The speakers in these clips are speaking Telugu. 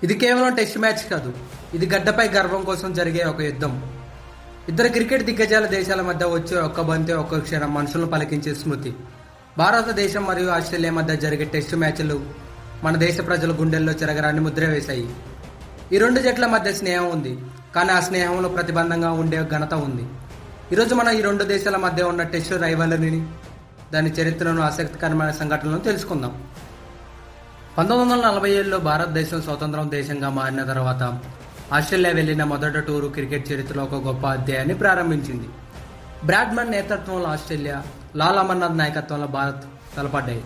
ఇది కేవలం టెస్ట్ మ్యాచ్ కాదు, ఇది గడ్డపై గర్వం కోసం జరిగే ఒక యుద్ధం. ఇద్దరు క్రికెట్ దిగ్గజాల దేశాల మధ్య వచ్చే ఒక్క బంతి ఒక్క క్షణం మనుషులను పలికించే స్మృతి. భారతదేశం మరియు ఆస్ట్రేలియా మధ్య జరిగే టెస్ట్ మ్యాచ్లు మన దేశ ప్రజల గుండెల్లో చెరగరాని ముద్ర వేశాయి. ఈ రెండు జట్ల మధ్య స్నేహం ఉంది, కానీ ఆ స్నేహంలో ప్రతిబంధంగా ఉండే ఘనత ఉంది. ఈరోజు మనం ఈ రెండు దేశాల మధ్య ఉన్న టెస్ట్ రైవలరీని, దాని చరిత్రను, ఆసక్తికరమైన సంఘటనలను తెలుసుకుందాం. 1947లో భారతదేశం స్వతంత్రం దేశంగా మారిన తర్వాత ఆస్ట్రేలియా వెళ్లిన మొదటి టూరు క్రికెట్ చరిత్రలో ఒక గొప్ప అధ్యాయాన్ని ప్రారంభించింది. బ్రాడ్మన్ నేతృత్వంలో ఆస్ట్రేలియా, లాల్ అమర్నాథ్ నాయకత్వంలో భారత్ తలపడ్డాయి.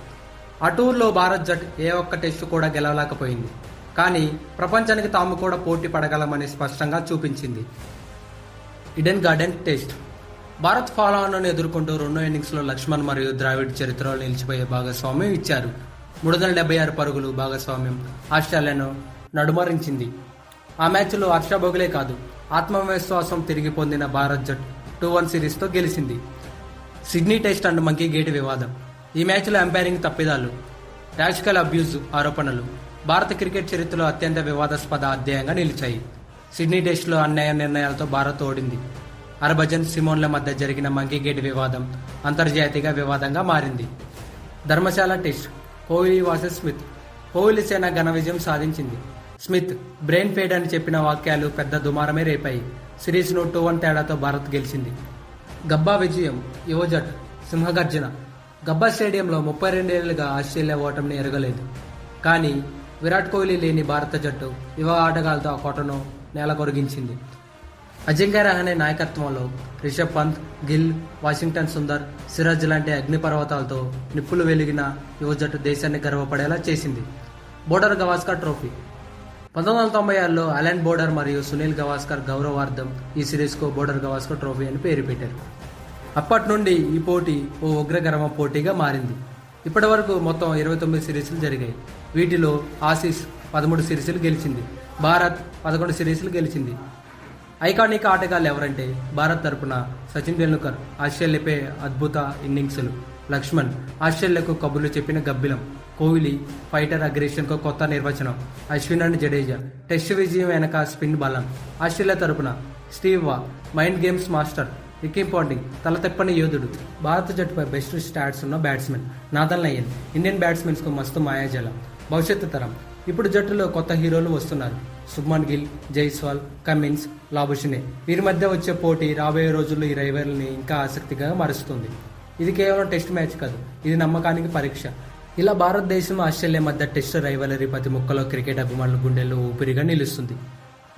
ఆ టూర్లో భారత్ జట్టు ఏ ఒక్క టెస్టు కూడా గెలవలేకపోయింది, కానీ ప్రపంచానికి తాము కూడా పోటీ పడగలమని స్పష్టంగా చూపించింది. Eden garden test. భారత్ ఫాలోఆన్ను ఎదుర్కొంటూ రెండో ఇన్నింగ్స్లో లక్ష్మణ్ మరియు ద్రావిడ్ చరిత్రలో నిలిచిపోయే భాగస్వామ్యం ఇచ్చారు. 376 పరుగులు భాగస్వామ్యం ఆస్ట్రేలియాను నడుమరించింది. ఆ మ్యాచ్లో హర్ష భోగ్లే కాదు, ఆత్మవిశ్వాసం తిరిగి పొందిన భారత్ జట్టు 2-1 సిరీస్తో గెలిచింది. Sydney test and monkey gate వివాదం. ఈ మ్యాచ్లో అంపైరింగ్ తప్పిదాలు, ర్యాషికల్ అబ్యూజ్ ఆరోపణలు భారత క్రికెట్ చరిత్రలో అత్యంత వివాదాస్పద అధ్యాయంగా నిలిచాయి. సిడ్నీ టెస్టులో అన్యాయ నిర్ణయాలతో భారత్ ఓడింది. హర్భజన్, సిమోన్ల మధ్య జరిగిన మంకీ గేట్ వివాదం అంతర్జాతీయ వివాదంగా మారింది. Dharamshala test. Kohli versus Smith. Kohli సేన ఘన విజయం సాధించింది. స్మిత్ బ్రెయిన్ ఫేడ్ అని చెప్పిన వాక్యాలు పెద్ద దుమారమే రేపాయి. సిరీస్ను 2-1 తేడాతో భారత్ గెలిచింది. గబ్బా విజయం. యువజట్ సింహగర్జన. గబ్బా స్టేడియంలో 32 ఏళ్లుగా ఆస్ట్రేలియా ఓటమిని ఎరగలేదు. కానీ విరాట్ కోహ్లీ లేని భారత జట్టు యువ ఆటగాళ్లతో ఆ కోటను నేలకొరిగించింది. అజింక్య రహానే నాయకత్వంలో రిషబ్ పంత్, గిల్, వాషింగ్టన్ సుందర్, సిరాజ్ లాంటి అగ్నిపర్వతాలతో నిప్పులు వెలిగిన యువ జట్టు దేశాన్ని గర్వపడేలా చేసింది. Border Gavaskar trophy. 1996లో అలెన్ బోర్డర్ మరియు సునీల్ గవాస్కర్ గౌరవార్థం ఈ సిరీస్కు బోర్డర్ గవాస్కర్ ట్రోఫీ అని పేరు పెట్టారు. అప్పటి నుండి ఈ పోటీ ఓ ఉగ్రగర్మ పోటీగా మారింది. ఇప్పటి వరకు మొత్తం 29 సిరీస్లు జరిగాయి. వీటిలో ఆసీస్ 13 సిరీస్లు గెలిచింది. భారత్ 11 సిరీస్లు గెలిచింది. ఐకానిక్ ఆటగాళ్ళు ఎవరంటే భారత్ తరపున సచిన్ టెండూల్కర్, ఆస్ట్రేలియాపై అద్భుత ఇన్నింగ్స్లు. లక్ష్మణ్, ఆస్ట్రేలియాకు కబుర్లు చెప్పిన గబ్బిలం. కోహ్లీ, ఫైటర్ అగ్రెషన్కు కొత్త నిర్వచనం. అశ్విన్ అండ్ జడేజా, టెస్ట్ విజయం వెనక స్పిన్ బలం. ఆస్ట్రేలియా తరపున స్టీవ్ వా, mind games master. Ricky Ponting, తల తెప్పని యోధుడు. భారత జట్టుపై బెస్ట్ స్టాట్స్ ఉన్న బ్యాట్స్మెన్. నాథన్ లయన్, ఇండియన్ బ్యాట్స్మెన్స్కు మస్తు మాయాజాలం. భవిష్యత్తు తరం. ఇప్పుడు జట్టులో కొత్త హీరోలు వస్తున్నారు. శుభ్మన్ గిల్, జైస్వాల్, కమిన్స్, లాబుషినే. వీరి మధ్య వచ్చే పోటీ రాబోయే రోజుల్లో ఈ రైవల్ని ఇంకా ఆసక్తిగా మారుస్తుంది. ఇది కేవలం టెస్ట్ మ్యాచ్ కాదు, ఇది నమ్మకానికి పరీక్ష. ఇలా భారతదేశం ఆస్ట్రేలియా మధ్య టెస్ట్ రైవలరీ ప్రతి ముక్కలో క్రికెట్ అభిమానుల గుండెల్లో ఊపిరిగా నిలుస్తుంది.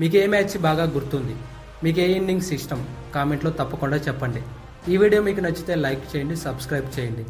మీకు ఏ మ్యాచ్ బాగా గుర్తుంది? మీకు ఏ ఇన్నింగ్స్ ఇష్టం? కామెంట్లో తప్పకుండా చెప్పండి. ఈ వీడియో మీకు నచ్చితే లైక్ చేయండి, సబ్స్క్రైబ్ చేయండి.